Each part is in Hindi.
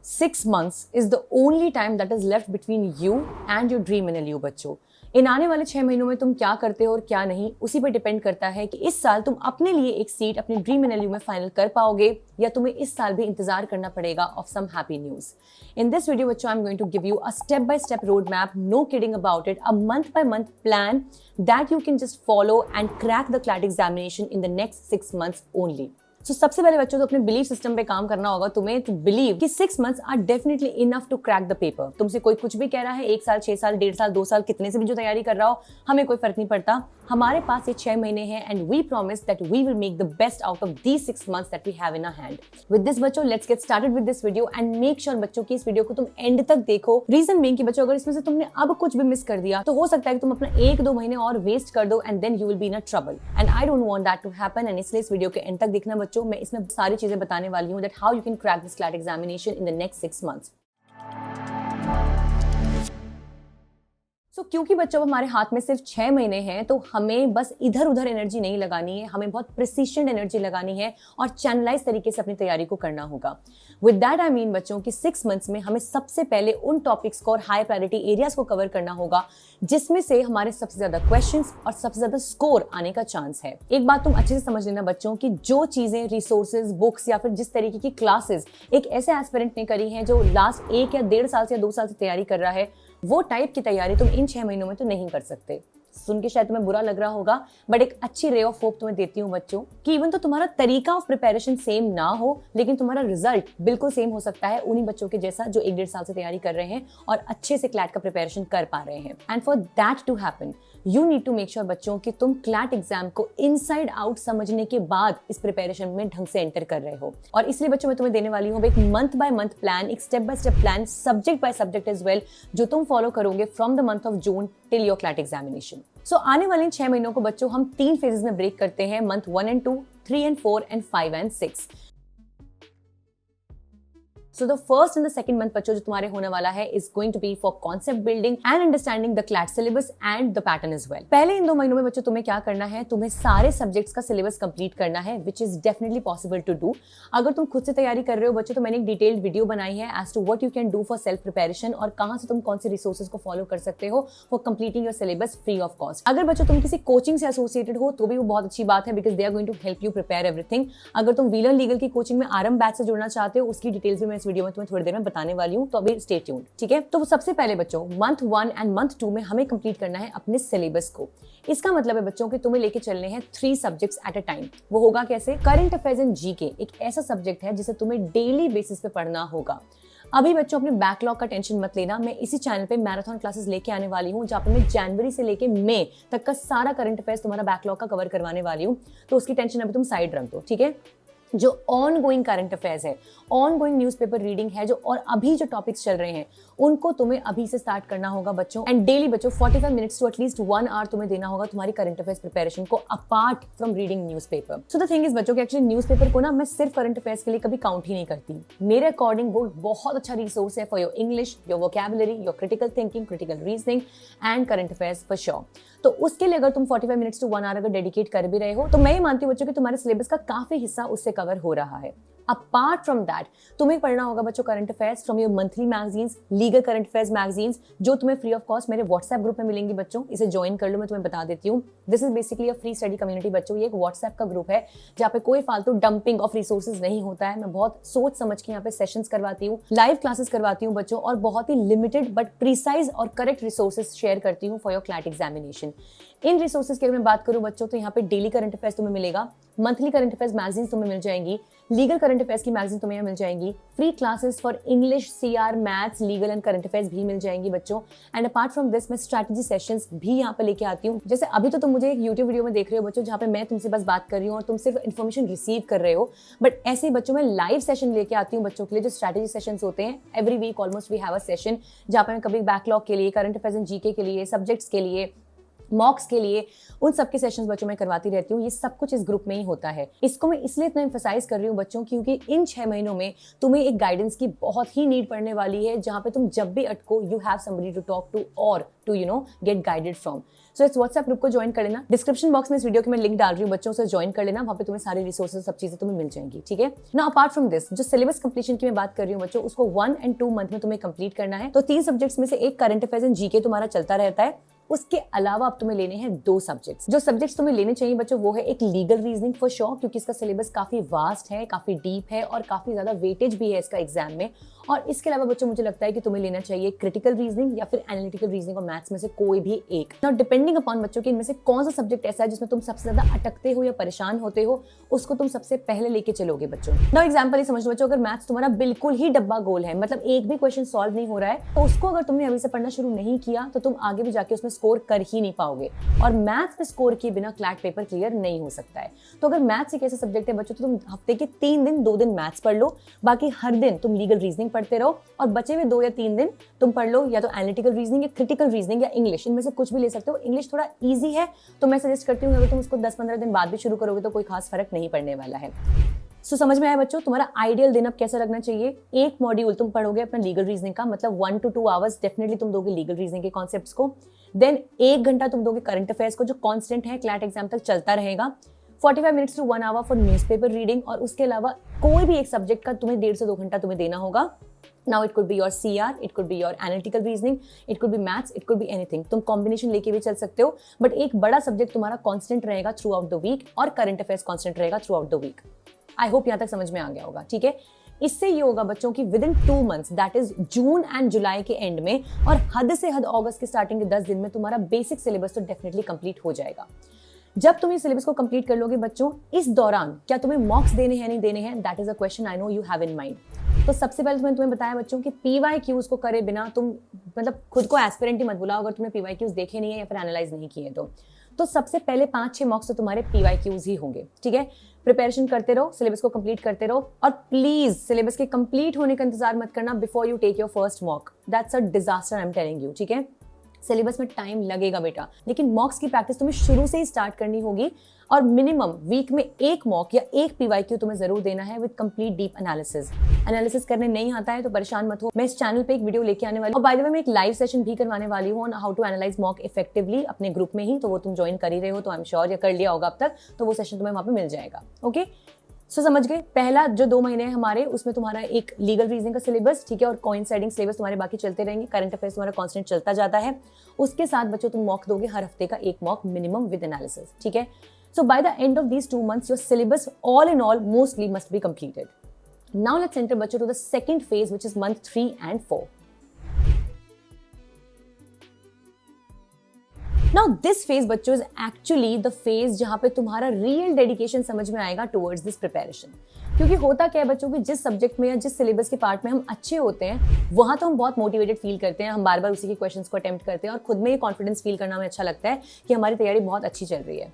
6 months is the only time that is left between you and your dream NLU बच्चों। इन आने वाले 6 महीनों में तुम क्या करते हो और क्या नहीं, उसी पर डिपेंड करता है कि इस साल तुम अपने लिए एक सीट अपने ड्रीम NLU में फाइनल कर पाओगे या तुम्हें इस साल भी इंतजार करना पड़ेगा of some happy news. In this video बच्चों I am going to give you a step by step road map, no kidding about it, a month by month plan that you can just follow and crack the CLAT examination in the next 6 months only. So, सबसे पहले बच्चों तो अपने बिलीफ सिस्टम पे काम करना होगा तुम्हें टू बिलीव कि 6 months are definitely enough to crack the paper. तुमसे कोई कुछ भी कह रहा है, 1 साल 6 साल 1.5 साल 2 साल कितने से भी जो तैयारी कर रहा हो, हमें कोई फर्क नहीं पड़ता। हमारे पास ये 6 महीने हैं and we promise that we will make the best out of these 6 months that we have in our hand. With this बच्चों let's get started with this video and make sure बच्चों की इस वीडियो को तुम एंड तक देखो। रीजन बीइंग कि बच्चों अगर इसमें से तुमने अब कुछ भी मिस कर दिया तो हो सकता है कि तुम अपना 1-2 महीने और वेस्ट कर दो and then you will be in a trouble and I don't want that to happen. And इसलिए इस वीडियो के एंड तक देखना बच्चों, मैं इसमें सारी चीजें बताने वाली हूँ that how you can crack this CLAT examination in the next 6 months। क्योंकि बच्चों हमारे हाथ में सिर्फ 6 महीने हैं तो हमें बस इधर उधर एनर्जी नहीं लगानी है, हमें बहुत प्रिसिशन एनर्जी लगानी है और चैनलाइज तरीके से अपनी तैयारी को करना होगा। विद दैट आई मीन बच्चों कि 6 months में हमें सबसे पहले उन टॉपिक्स को और हाई प्रायोरिटी एरियाज को कवर करना होगा जिसमें से हमारे सबसे ज्यादा क्वेश्चंस और सबसे ज्यादा स्कोर आने का चांस है। एक बात तुम अच्छे से समझ लेना बच्चों कि जो चीजें रिसोर्सेज, बुक्स या फिर जिस तरीके की क्लासेस एक ऐसे एस्पिरेंट ने करी है जो लास्ट 1 या 1.5 साल से या 2 साल से तैयारी कर रहा है, वो टाइप की तैयारी तुम इन 6 महीनों में तो नहीं कर सकते। सुन के शायद तुम्हें बुरा लग रहा होगा बट एक अच्छी रे ऑफ होप तुम्हें देती हूँ बच्चों कि इवन तो तुम्हारा तरीका ऑफ प्रिपरेशन सेम ना हो लेकिन तुम्हारा रिजल्ट बिल्कुल सेम हो सकता है उन्हीं बच्चों के जैसा जो 1-1.5 साल से तैयारी कर रहे हैं और अच्छे से क्लैट का प्रिपरेशन कर पा रहे हैं। And for that to happen you need to make sure बच्चों कि तुम क्लैट एग्जाम को इनसाइड आउट समझने के बाद इस प्रिपरेशन में ढंग से एंटर कर रहे हो। और इसलिए बच्चों मैं तुम्हें देने वाली हूँ एक मंथ बाय मंथ प्लान, एक step by step plan, subject by subject as well, जो तुम फॉलो करोगे from the month of June till your CLAT examination. So आने वाले 6 महीनों को बच्चों हम 3 फेजेस में ब्रेक करते हैं, month 1 and 2, 3 and 4 and 5 and 6। So the first and the second month बच्चों जो तुम्हारे होने वाला है is going to be for concept building and understanding the CLAT syllabus and the pattern as well। पहले इन 2 महीनों में बच्चों तुम्हें क्या करना है, तुम्हें सारे सब्जेक्ट्स का सिलेबस कंप्लीट करना है which is definitely possible to do। अगर तुम खुद से तैयारी कर रहे हो बच्चों तो मैंने एक डिटेल्ड वीडियो बनाई है as to what you can do for self preparation और कहाँ से तुम कौन से रिसोर्सेज को फॉलो कर सकते हो for completing your syllabus free of cost। अगर बच्चों तुम किसी कोचिंग से एसोसिएटेड हो तो भी वो बहुत अच्छी बात है because they are going to help you prepare everything। अगर तुम व्हीलर लीगल की कोचिंग में आरएम बैच से जुड़ना चाहते हो उसकी डिटेल्स भी मैं इस वीडियो में तुम्हें थोड़ी देर में बताने वाली हूं, तो अभी स्टे ट्यून्ड, ठीक है। तो सबसे पहले बच्चों मंथ 1 एंड मंथ 2 में हमें कंप्लीट करना है अपने सिलेबस को। इसका मतलब है बच्चों कि तुम्हें लेके चलने हैं 3 सब्जेक्ट्स एट अ टाइम। वो होगा कैसे? करंट अफेयर्स एंड जीके एक ऐसा सब्जेक्ट है जिसे तुम्हें डेली बेसिस पे पढ़ना होगा। अभी बच्चों अपने बैकलॉग का टेंशन मत लेना, मैं इसी चैनल पे मैराथन क्लासेस लेके आने वाली हूँ जहाँ पे मैं जनवरी से लेके मई तक का सारा करंट अफेयर्स तुम्हारा बैकलॉग का कवर करवाने वाली हूँ, तो उसकी टेंशन अभी तुम साइड रख दो, ठीक है। जो ऑन गोइंग करंट अफेयर्स है, ऑन गोइंग न्यूज़पेपर रीडिंग है जो, और अभी जो टॉपिक्स चल रहे हैं उनको तुम्हें अभी से स्टार्ट करना होगा बच्चों। एंड डेली बच्चों 45 मिनट्स टू एटलीस्ट 1 hour तुम्हें देना होगा तुम्हारी करंट अफेयर्स प्रिपरेशन को apart from reading newspaper. So the thing is बच्चों कि एक्चुअली न्यूज़पेपर को ना मैं सिर्फ करंट अफेयर्स के लिए कभी काउंट ही नहीं करती। मेरे अकॉर्डिंग वो बहुत अच्छा रिसोर्स है for your English, your vocabulary, your critical thinking, critical reasoning and current affairs for sure. तो उसके लिए अगर तुम 45 मिनट्स टू 1 hour अगर डेडिकेट कर भी रहे हो तो मैं ये मानती हूँ बच्चों कि तुम्हारे सिलेबस का काफी हिस्सा उससे कवर हो रहा है। अपार्ट फ्रॉम दैट तुम्हें पढ़ना होगा बच्चों current affairs from your monthly magazines, legal current affairs magazines जो तुम्हें फ्री ऑफ कॉस्ट मेरे व्हाट्सएप ग्रुप में मिलेंगी बच्चों। इसे ज्वाइन कर लो, मैं तुम्हें बता देती हूँ। This is basically a free study community बच्चों। ये एक व्हाट्सएप का ग्रुप है जहाँ पे कोई फालतू डंपिंग ऑफ रिसोर्सेज नहीं होता है। मैं बहुत सोच समझ के यहाँ पे सेशंस करवाती हूँ, लाइव क्लासेस करवाती हूँ बच्चों, और बहुत ही लिमिटेड बट प्रिसाइज और करेक्ट रिसोर्सेज शेयर करती हूँ for your CLAT examination. In resources के मैं बात करूं बच्चों तो यहाँ पे डेली करंट अफेयर्स तुम्हें मिलेगा, मंथली करंट अफेयर्स मैगजीन्स तुम्हें मिल जाएंगी, लीगल करंट अफेयर्स की मैगजीन तुम्हें यहाँ मिल जाएंगी, free classes for English, CR, maths, legal and current affairs भी मिल जाएंगी बच्चों। एंड अपार्ट फ्रॉम दिस मैं स्ट्रैटेजी सेशंस भी यहाँ पे लेके आती हूँ। जैसे अभी तो तुम मुझे एक यूट्यूब वीडियो में देख रहे हो बच्चों जहाँ पे मैं तुमसे बस बात कर रही हूँ और तुम सिर्फ इन्फॉर्मेशन रिसीव कर रहे हो, बट ऐसे ही बच्चों में लाइव सेशन लेके आती हूँ बच्चों के लिए जो स्ट्रैटेजी सेशंस होते हैं। Every week almost we have a session जहाँ पे मैं कभी बैकलॉग के लिए, करंट अफेयर्स एंड जीके के लिए, सब्जेक्ट्स के लिए, मॉक्स के लिए उन सबके सेशंस बच्चों में करवाती रहती हूँ। ये सब कुछ इस ग्रुप में ही होता है। इसको मैं इसलिए इतना एम्फसाइज कर रही हूँ बच्चों, क्योंकि इन 6 महीनों में तुम्हें एक गाइडेंस की बहुत ही नीड पड़ने वाली है, जहाँ पे तुम जब भी अटको you have somebody to talk to और to get guided from. So इस व्हाट्सएप ग्रुप को ज्वाइन कर लेना। डिस्क्रिप्शन बॉक्स में इस वीडियो की मैं लिंक डाल रही हूँ, बच्चों से ज्वाइन कर लेना। वहाँ पे तुम्हें सारे रिसोर्सेज सब चीजें तुम्हें मिल जाएंगी। ठीक है ना। अपार्ट फ्रॉम दिस, जो सिलेबस कंप्लीशन की मैं बात कर रही हूँ बच्चों, उसको 1 और 2 मंथ में तुम्हें कंप्लीट करना है। तो 3 सब्जेक्ट्स में से एक करंट अफेयर्स एंड जीके तुम्हारा चलता रहता है। उसके अलावा अब तुम्हें लेने हैं 2 सब्जेक्ट्स। जो सब्जेक्ट्स तुम्हें लेने चाहिए बच्चों वो है एक लीगल रीजनिंग फॉर श्योर, क्योंकि इसका सिलेबस काफी वास्ट है, काफी डीप है और काफी ज्यादा वेटेज भी है इसका एग्जाम में। और इसके अलावा बच्चों मुझे लगता है कि तुम्हें लेना चाहिए क्रिटिकल रीजनिंग या फिर एनालिटिकल रीजनिंग और मैथ्स में से कोई भी एक। नाउ डिपेंडिंग अपॉन बच्चों कि इनमें से कौन सा सब्जेक्ट ऐसा है जिसमें तुम सबसे ज्यादा अटकते हो या परेशान होते हो, उसको तुम सबसे पहले लेके चलोगे बच्चों। नाउ एग्जांपल ही समझ लो बच्चों, अगर मैथ्स तुम्हारा बिल्कुल ही डब्बा गोल है, मतलब एक भी क्वेश्चन सॉल्व नहीं हो रहा है, तो उसको अगर तुमने अभी से पढ़ना शुरू नहीं किया तो तुम आगे भी जाके उसमें स्कोर कर ही नहीं पाओगे। और मैथ्स में स्कोर किए बिना क्लैट पेपर क्लियर नहीं हो सकता है। तो अगर मैथ्स एक ऐसा सब्जेक्ट है बच्चों, तो तुम हफ्ते के 3 दिन 2 दिन मैथ्स पढ़ लो, बाकी हर दिन तुम लीगल रीजनिंग पढ़ते रहो, और बचे हुए 2 या 3 दिन तुम पढ़ लो या तो एनालिटिकल रीजनिंग या क्रिटिकल रीजनिंग या इंग्लिश। इनमें से कुछ भी ले सकते हो। इंग्लिश थोड़ा इजी है तो मैं सजेस्ट करती हूँ अगर तुम उसको 10-15 दिन बाद भी शुरू करोगे तो कोई खास फर्क नहीं पड़ने वाला है। सो समझ में आया बच्चों, तुम्हारा आइडियल दिन अब कैसा लगना चाहिए। एक मॉड्यूल तुम पढ़ोगे अपना लीगल रीजनिंग का, मतलब 1 to 2 आवर्स डेफिनेटली तुम दोगे लीगल रीजनिंग के कॉन्सेप्ट्स को। देन 1 घंटा तुम दोगे करंट अफेयर्स को, जो कांस्टेंट है, क्लैट एग्जाम तक चलता रहेगा। 45 minutes to 1 hour for newspaper reading, और उसके अलावा कोई भी एक सब्जेक्ट का तुम्हें 1.5 से 2 घंटा तुम्हें देना होगा। Now it could be your CR, it could be your analytical reasoning, it could be maths, it could be anything. तुम कॉम्बिनेशन लेके भी चल सकते हो, बट एक बड़ा सब्जेक्ट तुम्हारा कांस्टेंट रहेगा थ्रू आउट द वीक और करंट अफेयर्स कांस्टेंट रहेगा throughout the week. I hope यहाँ तक समझ में आ गया होगा। ठीक है, इससे ये होगा बच्चों की within 2 months, that is June and July के एंड में और हद से हद अगस्त के स्टार्टिंग के 10 दिन में तुम्हारा बेसिक सिलेबस तो डेफिनेटली कंप्लीट हो जाएगा। जब तुम ये सिलेबस को कंप्लीट कर लोगे बच्चों, इस दौरान क्या तुम्हें मॉक्स देने हैं नहीं देने हैं, that is a question I know you have in mind. तो सबसे पहले मैंने तुम्हें बताया बच्चों कि PYQs को करे बिना तुम मतलब खुद को एस्पिरेंट ही मत बुलाओ अगर तुमने PYQs देखे नहीं है या फिर एनालाइज नहीं किए तो सबसे पहले 5-6 मॉक्स तो तुम्हारे PYQs ही होंगे। ठीक है, प्रिपरेशन करते रहो, सिलेबस को कंप्लीट करते रहो, और प्लीज सिलेबस के कंप्लीट होने का इंतजार मत करना before you take your first mock. That's a disaster, I am telling you. ठीक है, सिलेबस में टाइम लगेगा बेटा, लेकिन मॉक्स की प्रैक्टिस तुम्हें शुरू से ही स्टार्ट करनी होगी, और मिनिमम वीक में 1 मॉक या 1 PYQ तुम्हें जरूर देना है विद कंप्लीट डीप एनालिसिस करने नहीं आता है तो परेशान मत हो। मैं इस चैनल पे एक वीडियो लेके आने वाली हूँ, और बाय द वे मैं एक लाइव सेशन भी करवाने वाली हूँ on how to analyse mock effectively अपने ग्रुप में ही, तो वो तुम ज्वाइन कर ही रहे हो तो आई एम श्योर, या कर लिया होगा अब तक, तो वो सेशन तुम्हें वहां पे मिल जाएगा। ओके, सो समझ गए। पहला जो 2 महीने हैं हमारे, उसमें तुम्हारा एक लीगल रीजनिंग का सिलेबस, ठीक है, और कोइंसाइडिंग सिलेबस तुम्हारे बाकी चलते रहेंगे। करंट अफेयर्स तुम्हारा कांस्टेंट चलता जाता है। उसके साथ बच्चों तुम मॉक दोगे हर हफ्ते का 1 मॉक मिनिमम विद एनालिसिस। ठीक है, so by the end of these 2 months your syllabus all in all mostly must be completed. Now let's enter बच्चों to the second phase which is month 3 and 4। Now this phase बच्चों is actually the phase जहाँ पे तुम्हारा रियल डेडिकेशन समझ में आएगा towards this preparation। क्योंकि होता क्या है बच्चों की, जिस सब्जेक्ट में या जिस सिलेबस के पार्ट में हम अच्छे होते हैं वहां तो हम बहुत मोटिवेटेड फील करते हैं, हम बार बार उसी के क्वेश्चंस को अटेम्प्ट करते हैं और खुद में ये कॉन्फिडेंस फील करना हमें अच्छा लगता है कि हमारी तैयारी बहुत अच्छी चल रही है।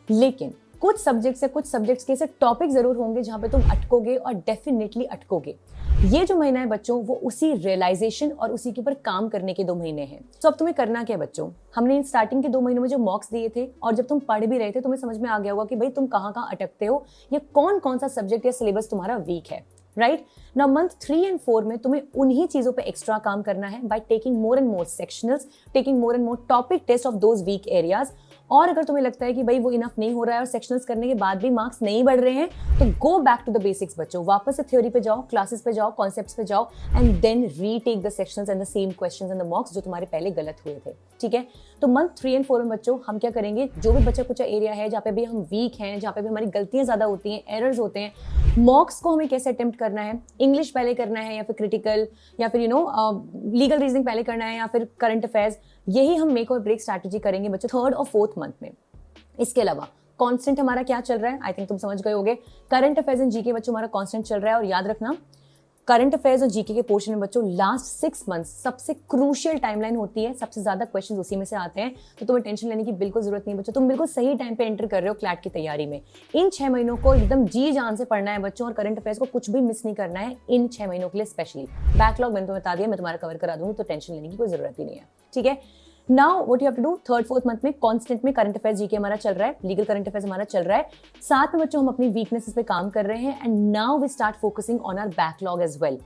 लेकिन कुछ सब्जेक्ट्स के ऐसे टॉपिक जरूर होंगे जहां पे तुम अटकोगे और डेफिनेटली अटकोगे। ये जो महीना है बच्चों वो उसी रियलाइजेशन और उसी के ऊपर काम करने के 2 महीने हैं। तो अब तुम्हें करना क्या है बच्चों, हमने स्टार्टिंग के 2 महीनों में जो मॉक्स दिए थे और जब तुम पढ़ भी रहे थे तुम्हें समझ में आ गया होगा कि भाई तुम कहाँ अटकते हो या कौन सा सब्जेक्ट या सिलेबस तुम्हारा वीक है। राइट नाउ मंथ 3 and 4 में तुम्हें उन्हीं चीजों पे एक्स्ट्रा काम करना है by taking more and more sectionals, taking more and more topic test of those weak areas. और अगर तुम्हें लगता है कि भाई वो इनफ नहीं हो रहा है और सेक्शनल्स करने के बाद भी मार्क्स नहीं बढ़ रहे हैं तो go back to the basics बच्चों, वापस से थ्योरी पे जाओ, क्लासेस पे जाओ, कॉन्सेप्ट्स पे जाओ and then retake the sections and the same questions and the mocks जो तुम्हारे पहले गलत हुए थे। ठीक है, तो मंथ 3 and 4 में बच्चों हम क्या करेंगे, जो भी बचा कुछ एरिया है जहाँ पे भी हम वीक हैं, जहाँ पे भी हमारी गलतियां ज्यादा होती हैं, एरर्स होते हैं, मॉक्स को हमें कैसे अटेम्प्ट करना है, इंग्लिश पहले करना है या फिर क्रिटिकल या फिर लीगल रीजनिंग पहले करना है या फिर करंट अफेयर्स, यही हम मेक और ब्रेक स्ट्रैटेजी करेंगे बच्चों 3rd और 4th मंथ में। इसके अलावा कांस्टेंट हमारा क्या चल रहा है, आई थिंक तुम समझ गए होगे। करंट अफेयर्स एंड जीके बच्चों हमारा कांस्टेंट चल रहा है, और याद रखना करंट अफेयर्स और जीके के पोर्शन में बच्चों लास्ट 6 मंथ्स सबसे क्रूशियल टाइमलाइन होती है, सबसे ज्यादा क्वेश्चंस उसी में से आते हैं, तो तुम्हें टेंशन लेने की बिल्कुल जरूरत नहीं बच्चों, तुम बिल्कुल सही टाइम पे एंटर कर रहे हो क्लैट की तैयारी में। इन 6 महीनों को एकदम जी जान से पढ़ना है बच्चों, और करंट अफेयर्स को कुछ भी मिस नहीं करना है इन 6 महीनों के लिए स्पेशली। बैकलॉग मैंने तुम्हें बता दिया, मैं तुम्हारा कवर करा दूंगी, तो टेंशन लेने की कोई जरूरत ही नहीं है। ठीक है, now what you have to do, third fourth month में कॉन्स्टेंट में करंट अफेयर्स जीके हमारा चल रहा है, लीगल करंट अफेयर्स हमारा चल रहा है, साथ में बच्चों हम अपनी वीकनेसेस पे काम कर रहे हैं, and now we start focusing on our backlog as well.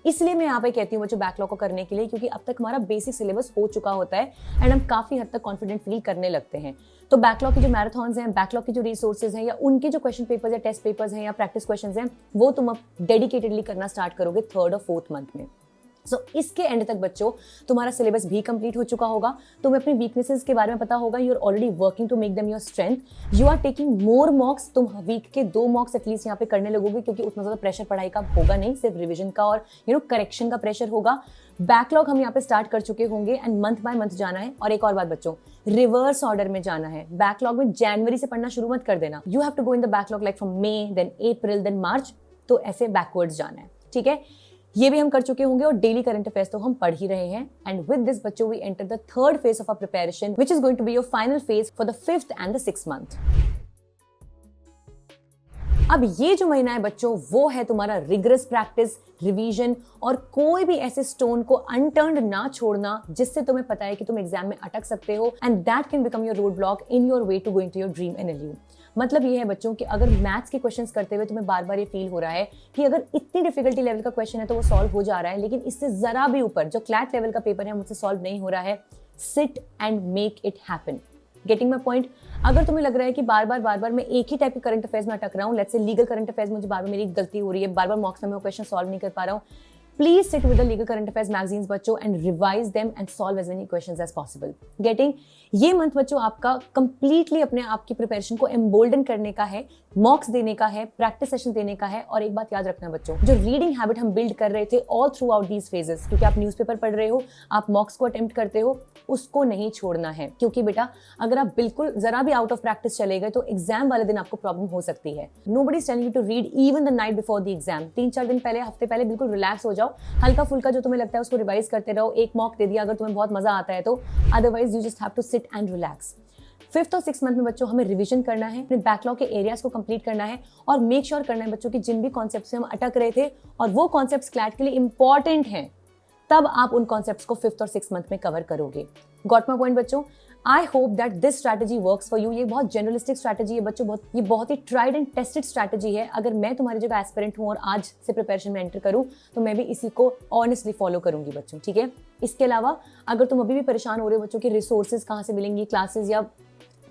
इसलिए मैं यहाँ पे कहती हूँ बच्चों बैकलॉग को करने के लिए, क्योंकि अब तक हमारा बेसिक सिलेबस हो चुका होता है एंड हम काफी हद तक कॉन्फिडेंट फील करने लगते हैं। तो बैकलॉग की जो मैराथन्स हैं, बैकलॉग की जो रिसोर्सेज हैं, या उनके जो क्वेश्चन पेपर्स या टेस्ट पेपर्स हैं या प्रैक्टिस क्वेश्चंस हैं, वो तुम अब डेडिकेटेडली करना स्टार्ट करोगे थर्ड और फोर्थ मंथ में। इसके एंड तक बच्चों तुम्हारा सिलेबस भी कंप्लीट हो चुका होगा, तुम्हें अपनी वीकनेसेस के बारे में पता होगा, you are already working to make them your strength, you are taking more mocks, तुम वीक के 2 मॉक्स एटलीस्ट यहाँ पे करने लगोगे, क्योंकि उतना ज्यादा प्रेशर पढ़ाई का होगा नहीं, सिर्फ रिविजन का और करेक्शन का प्रेशर होगा। बैकलॉग हम यहाँ पे स्टार्ट कर चुके होंगे एंड मंथ बाय मंथ जाना है। और एक और बात बच्चों, रिवर्स ऑर्डर में जाना है। बैकलॉग में जनवरी से पढ़ना शुरू मत कर देना, you have to go in the backlog like from May, then April, then March, तो ऐसे बैकवर्ड्स जाना है, ठीक है। ये भी हम कर चुके होंगे और डेली करंट अफेयर्स तो हम पढ़ ही रहे हैं। एंड विद दिस बच्चों we enter the third phase of our preparation, which is going to be your final phase for the 5th and the 6th month. अब ये जो महीना है बच्चों, वो है तुम्हारा रिगरस प्रैक्टिस, रिवीजन, और कोई भी ऐसे स्टोन को अनटर्न्ड ना छोड़ना जिससे तुम्हें पता है कि तुम एग्जाम में अटक सकते हो, and that can become your roadblock in your way to going to your dream NLU. मतलब ये है बच्चों कि अगर मैथ्स के क्वेश्चंस करते हुए तुम्हें बार बार ये फील हो रहा है कि अगर इतनी डिफिकल्टी लेवल का क्वेश्चन है तो वो सॉल्व हो जा रहा है, लेकिन इससे जरा भी ऊपर जो क्लैट लेवल का पेपर है मुझसे सॉल्व नहीं हो रहा है, sit and make it happen. Getting my point? अगर तुम्हें लग रहा है कि बार बार मैं एक ही टाइप के करंट अफेयर्स में अटक रहा हूँ, let's say legal current affairs मुझे बार मेरी गलती हो रही है, बार मॉक्स में मैं क्वेश्चन सॉल्व नहीं कर पा रहा हूँ, please sit with the legal current affairs magazines बच्चों and revise them and solve as many questions as possible. Getting? ये मंथ बच्चों आपका कंप्लीटली अपने आप की प्रिपरेशन को एम्बोल्डन करने का है, मॉक्स देने का है, प्रैक्टिस सेशन देने का है। और एक बात याद रखना बच्चों, जो रीडिंग हैबिट हम बिल्ड कर रहे थे all through out these phases, क्योंकि आप न्यूज़पेपर पढ़ रहे हो, आप मॉक्स को अटेम्प्ट करते हो, उसको नहीं छोड़ना है। क्योंकि बेटा अगर आप बिल्कुल जरा भी आउट ऑफ प्रैक्टिस चले गए तो एग्जाम वाले दिन आपको प्रॉब्लम हो सकती है। Nobody is telling you to read even the night before the exam. 3-4 दिन पहले, हफ्ते पहले बिल्कुल रिलैक्स हो जाओ, हल्का फुल्का जो तुम्हें लगता है उसको रिवाइज करते रहो, एक मॉक दे दिया अगर तुम्हें बहुत मजा आता है तो, otherwise you just have to sit and relax. 5th और 6th मंथ में बच्चों हमें रिवीजन करना है, अपने बैकलॉग के एरियाज को कंप्लीट करना है, और मेक श्योर करना है बच्चों कि जिन भी कॉन्सेप्ट से हम अटक रहे थे और वो कॉन्सेप्ट्स क्लैट के लिए इंपॉर्टेंट हैं, तब आप उन कॉन्सेप्ट्स को 5th और 6th मंथ में कवर करोगे। गॉट माय पॉइंट बच्चों? I hope that this strategy works for you. ये बहुत जनरलिस्टिक स्ट्रैटेजी है बच्चों, ये बहुत he tried and tested strategy है। अगर मैं तुम्हारी जगह एस्पिरेंट हूँ और आज से प्रिपरेशन में एंटर करूँ तो मैं भी इसी को ऑनेस्टली फॉलो करूंगी बच्चों, ठीक है। इसके अलावा अगर तुम अभी भी परेशान हो रहे हो बच्चों कि रिसोर्सेज कहाँ से मिलेंगी, क्लासेस या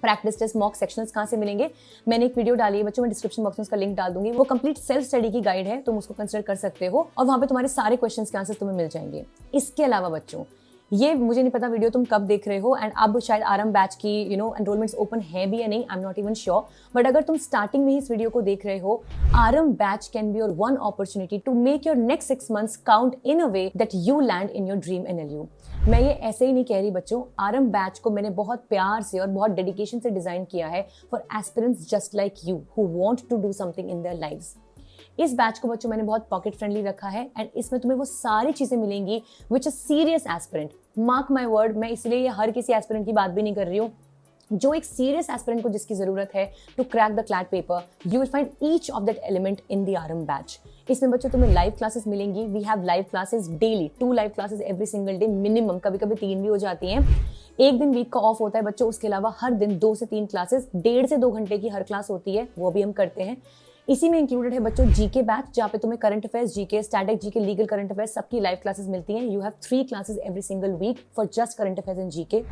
प्रैक्टिस टेस्ट मॉक सेक्शंस कहाँ से मिलेंगे, मैंने एक वीडियो डाली है बच्चों, मैं डिस्क्रिप्शन बॉक्स में उसका लिंक डाल दूंगी। वो कंप्लीट सेल्फ स्टडी की गाइड है, तुम उसको कंसिडर कर सकते हो और वहां पे तुम्हारे सारे क्वेश्चंस के आंसर्स तुम्हें मिल जाएंगे। इसके अलावा बच्चों, ये मुझे नहीं पता वीडियो तुम कब देख रहे हो, एंड अब शायद आरएम बैच की एनरोलमेंट्स ओपन है भी या नहीं, I am not even sure, but अगर तुम स्टार्टिंग में ही इस वीडियो को देख रहे हो, RM batch can be your one opportunity to make your next 6 months count in a way that you land in your dream NLU. मैं ये ऐसे ही नहीं कह रही बच्चों, आरएम बैच को मैंने बहुत प्यार से और बहुत डेडिकेशन से डिजाइन किया है for aspirants just like you who want to do something in their lives. इस बैच को बच्चों मैंने बहुत पॉकेट फ्रेंडली रखा है, एंड इसमें तुम्हें वो सारी चीजें मिलेंगी which a serious aspirant, mark my word, मैं इसलिए ये हर किसी एस्पिरेंट की बात भी नहीं कर रही हूँ, जो एक सीरियस एस्पिरेंट को जिसकी जरूरत है to crack the CLAT paper, you will find each of that element in the RM batch. इसमें बच्चों तुम्हें लाइव क्लासेस मिलेंगी, we have live classes daily, 2 live classes every single day minimum, कभी कभी 3 भी हो जाती हैं। एक दिन वीक का ऑफ होता है बच्चों, उसके अलावा हर दिन 2 से 3 क्लासेस, 1.5 से 2 घंटे की हर क्लास होती है, वो भी हम करते हैं। इसी में इंक्लूडेड है बच्चों जीके बैच, जहाँ पे तुम्हें current affairs, GK, static GK, legal current affairs सबकी लाइव क्लासेस मिलती हैं। You have 3 classes every single week for just current affairs and GK.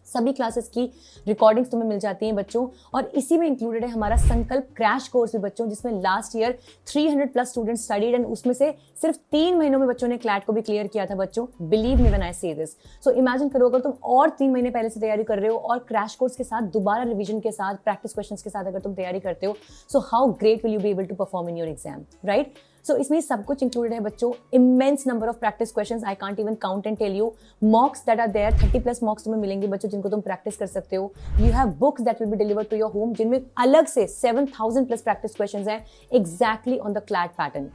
सभी क्लासेस की रिकॉर्डिंग्स तुम्हें मिल जाती हैं बच्चों, और इसी में इंक्लूडेड है हमारा संकल्प क्रैश कोर्स भी बच्चों, जिसमें last year 300+ students studied, and उसमें से सिर्फ 3 महीनों में बच्चों ने क्लैट को भी क्लियर किया था बच्चों। बिलीव मी व्हेन आई से दिस। सो इमेजिन करो अगर तुम और 3 महीने पहले से तैयारी कर रहे हो और क्रैश कोर्स के साथ दोबारा रिविजन के साथ प्रैक्टिस क्वेश्चंस के साथ अगर तुम तैयारी करते हो, so how great will you be able to perform in your exam, right. So इसमें सब कुछ इंक्लूडेड है बच्चों, immense number of practice questions, I can't even count and tell you, mocks that are there, 30+ mocks तुम्हें मिलेंगे बच्चों जिनको तुम प्रैक्टिस कर सकते हो। You have books that will be delivered to your home, जिनमें अलग से 7000+ प्रैक्टिस क्वेश्चंस हैं exactly on the CLAT pattern.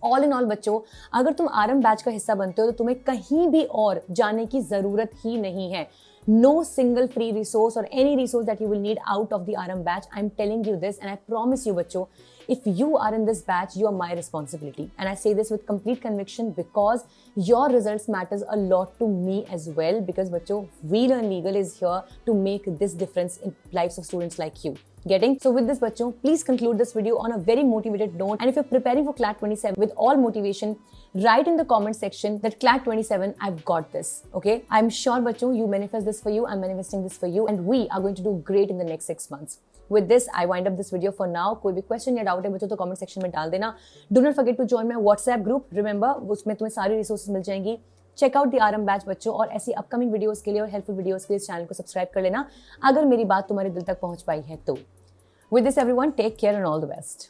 All in all बच्चों, अगर तुम आरएम बैच का हिस्सा बनते हो तो तुम्हें कहीं भी और जाने की जरूरत ही नहीं है। No single free resource or any resource that you will need out of the RM batch. I'm telling you this and I promise you बच्चों If you are in this batch, you are my responsibility, and I say this with complete conviction because your results matters a lot to me as well, because बच्चों, We Learn Legal is here to make this difference in lives of students like you. Getting? So with this बच्चों, please conclude this video on a very motivated note, and if you're preparing for CLAT 27 with all motivation, write in the comment section that CLAT 27, I've got this. Okay? I'm sure बच्चों, you manifest this for you, I'm manifesting this for you, and we are going to do great in the next 6 months. With this, I wind up this video for now. कोई भी question या doubt है बच्चों तो comment section में डाल देना. Do not forget to join my WhatsApp group. Remember, उसमें तुम्हें सारी resources मिल जाएंगी. Check out the RM batch बच्चों, और ऐसी अपकमिंग वीडियोस के लिए और हेल्पफुल वीडियोस के लिए इस चैनल को सब्सक्राइब कर लेना अगर मेरी बात तुम्हारे दिल तक पहुंच पाई है तो. With this everyone, take care and all the best.